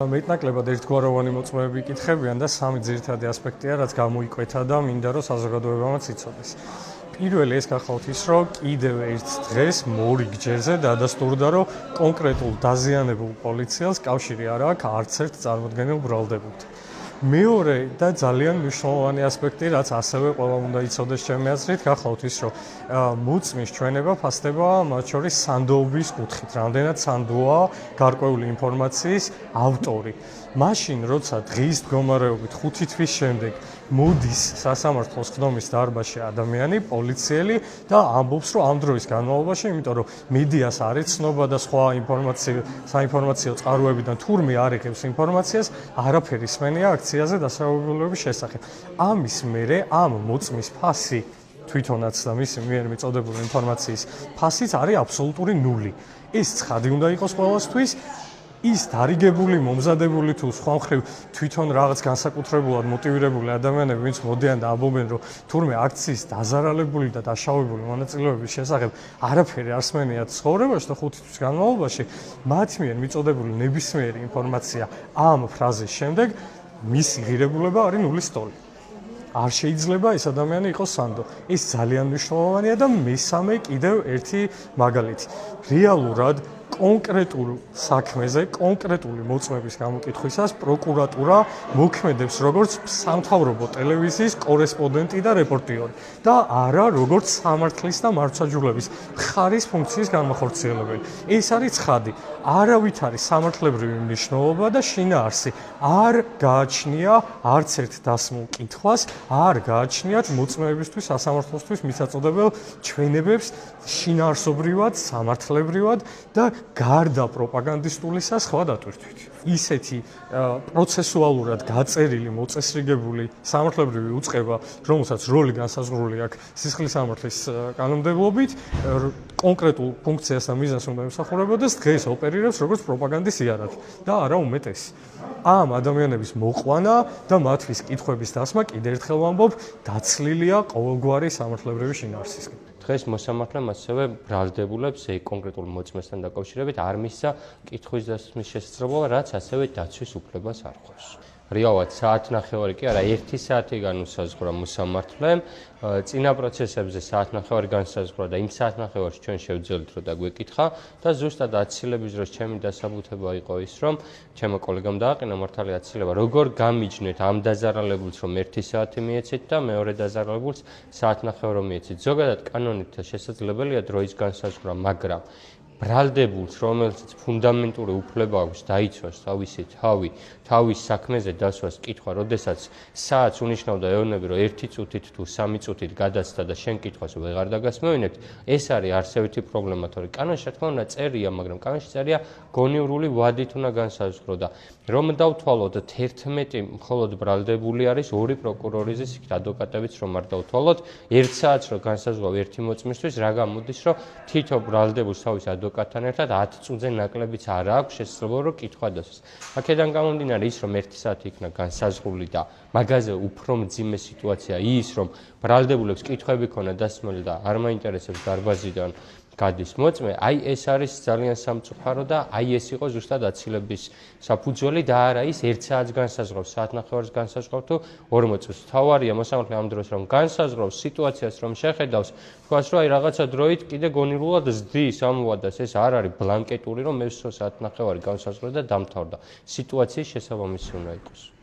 მეტნაკლებად ერთგვაროვანი მოწმეები იკითხებიან და სამი ძირითადი ასპექტია, რაც გამოიკვეთა და მინდა რომ საზოგადოებამაც იცოდეს. პირველი ეს გახლავთ ის, რომ კიდევ ერთ დღეს მორიგ-ჯერზე დადასტურდა, რომ კონკრეტულ დაზიანებულ პოლიციელს კავშირი არ აქვს არც ერთ წარმოდგენილ ბრალდებულთან. მეორე და ძალიან მნიშვნელოვანი ასპექტი, რაც ასევე ყველამ უნდა იცოდეს ჩემი აზრით, გახლავთ ის, რომ მოწმის ჩვენება ფასდება მათ შორის სანდოობის კუთხით. რამდენად სანდოა გარკვეული ინფორმაციის ავტორი. მაშინ, როცა დღის მდგომარეობით 5 თვის შემდეგ მოდის სასამართლოს ხდომის დარბაზში ადამიანი, პოლიციელი და ამბობს, რომ ამ დროის განმავლობაში, იმიტომ რომ მედიას არ ეცნობა და სხვა საინფორმაციო წყაროებიდან თურმე არ იღებს ინფორმაციას, არაფერი სმენია აქციაზე დასავლურების შესახებ. ამის მერე ამ მოწმის ფასი თვითონაც და მისი მიერ მიწოდებული ინფორმაციის ფასიც არის აბსოლუტური ნული. ეს ცხადი უნდა იყოს ყველასთვის. ის დარიგებული, მომზადებული თუ სხვა მხრივ თვითონ რაღაც განსაკუთრებულად მოტივირებული ადამიანები, ვინც მოდიან და ამბობენ, რომ თურმე აქციის დაზარალებული და დაშავებული მონაწილეობის შესახებ არაფერი არ სმენიათ ცხოვრებაში და 5 თვის განმავლობაში, მათ მიერ მიწოდებული ნებისმიერი ინფორმაცია ამ ფრაზის შემდეგ მისი ღირებულება არის ნულის ტოლი. არ შეიძლება ეს ადამიანი იყოს სანდო. ეს ძალიან მნიშვნელოვანია და მესამე კიდევ ერთი მაგალითი. რეალურად კონკრეტულ საქმეზე, კონკრეტული მოწმების გამოკითხვისას პროკურატურა მოქმედებს როგორც სამთავრობო ტელევიზიის კორესპონდენტი და რეპორტიორი და არა როგორც სამართლის და მართლმსაჯულების მხარის ფუნქციის განმახორციელებელი. ეს არის ცხადი. არავით არის სამართლებრივი მნიშვნელობა და შინაარსი არ გააჩნია არც ერთ დასმულ კითხვას, არ გააჩნიათ მოწმეებისთვის, სასამართლოსთვის მისაწოდებელ ჩვენებებს შინაარსობრივად, სამართლებრივად და გარდა პროპაგანდისტულისა სხვა დატვირთვით. ისეთი პროცესუალურად გაწერილი, მოწესრიგებული სამართლებრივი უწყება, რომელსაც როლი განსაზღვრული აქვს სისხლის სამართლის კანონმდებლობით, კონკრეტულ ფუნქციას და მიზანს უნდა ემსახურებოდეს, დღეს ოპერირებს როგორც პროპაგანდის იარაღი და არა უმეტესი. ამ ადამიანების მოყვანა და მათთვის კითხვების დასმა კიდევ ერთხელ ვამბობ, დაცლილია ყოველგვარი სამართლებრივი შინაარსისგან. დღეს მოსამართლემ ასევე ბრალდებულებს კონკრეტულ მოწმესთან დაკავშირებით არ მისცა კითხვის დასმის შესაძლებლობა, რაც ასევე დაცვის უფლებას არ ხვევს. რეალურად საათნახევარი კი არა, 1 საათი განუსაზღვრა მოსამართლემ, წინა პროცესებზე საათნახევარი განსაზღვრა და იმ საათნახევარში ჩვენ შევძელით, რომ დაგვეკითხა და ზუსტად აცილების დროს ჩემი დასაბუთება იყო ის, რომ ჩემო კოლეგამ დააყენა მართალი აცილება, როგორ გამიჯნეთ ამ დაზარალებულს, რომ 1 საათი მიეცეთ და მეორე დაზარალებულს საათნახევარი მიეცეთ. ზოგადად კანონით შესაძლებელია დროის განსაზღვრა, მაგრამ ბრალდებულს, რომელსაც ფუნდამენტური უფლება აქვს დაიცვას თავისი თავი, თავის საქმეზე დასვას კითხვა, როდესაც საათს უნიშნავდა ეოვნები, რომ 1 წუთით თუ 3 წუთით გადაცდა და შენ კითხვას ვეღარ დაგასმევინებთ, ეს არის არსებითი პრობლემა, თორე კანონში რა თქმა უნდა წერია, მაგრამ კანონში წერია გონივრული ვადით უნდა განსაზღვრო და რომ დავთვალოთ 11 მხოლოდ ბრალდებული არის, 2 პროკურორის იქ ადვოკატებიც რომ არ დავთვალოთ, 1 საათს რო განსაზღვრავ ერთი მოწმისთვის, რა გამოდის, რომ თითო ბრალდებულს თავის ადვოკატთან ერთად 10 წუთზე ნაკლებიც არ აქვს შესაძლებლობა რომ კითხვა დასვას. აქედან გამომდინარე ის რომ 1 საათი იქნა განსაზღვრული და მაგაზე უფრო მძიმე სიტუაცია ის რომ ბრალდებულებს კითხვები ქონა დასმული და არ მაინტერესებს დარბაზიდან გადის მოწმე, აი ეს არის ძალიან სამწუხარო და აი ეს იყო ზუსტად აცილების საფუძველი და არა ის 1 საათს განსაზღვრავს, საათნახევარს განსაზღვრავს თუ 40 წუთს. თავარია მოსამართლე ამ დროს რომ განსაზღვრავს სიტუაციას რომ შეხედავს, თქვას რომ აი რაღაცა დროით კიდე გონივრულად ზდის ამოვადას, ეს არ არის ბლანკეტური რომ მე საათნახევარი განსაზღვრე და დამთავრდა. სიტუაციის შესაბამისი უნდა იყოს.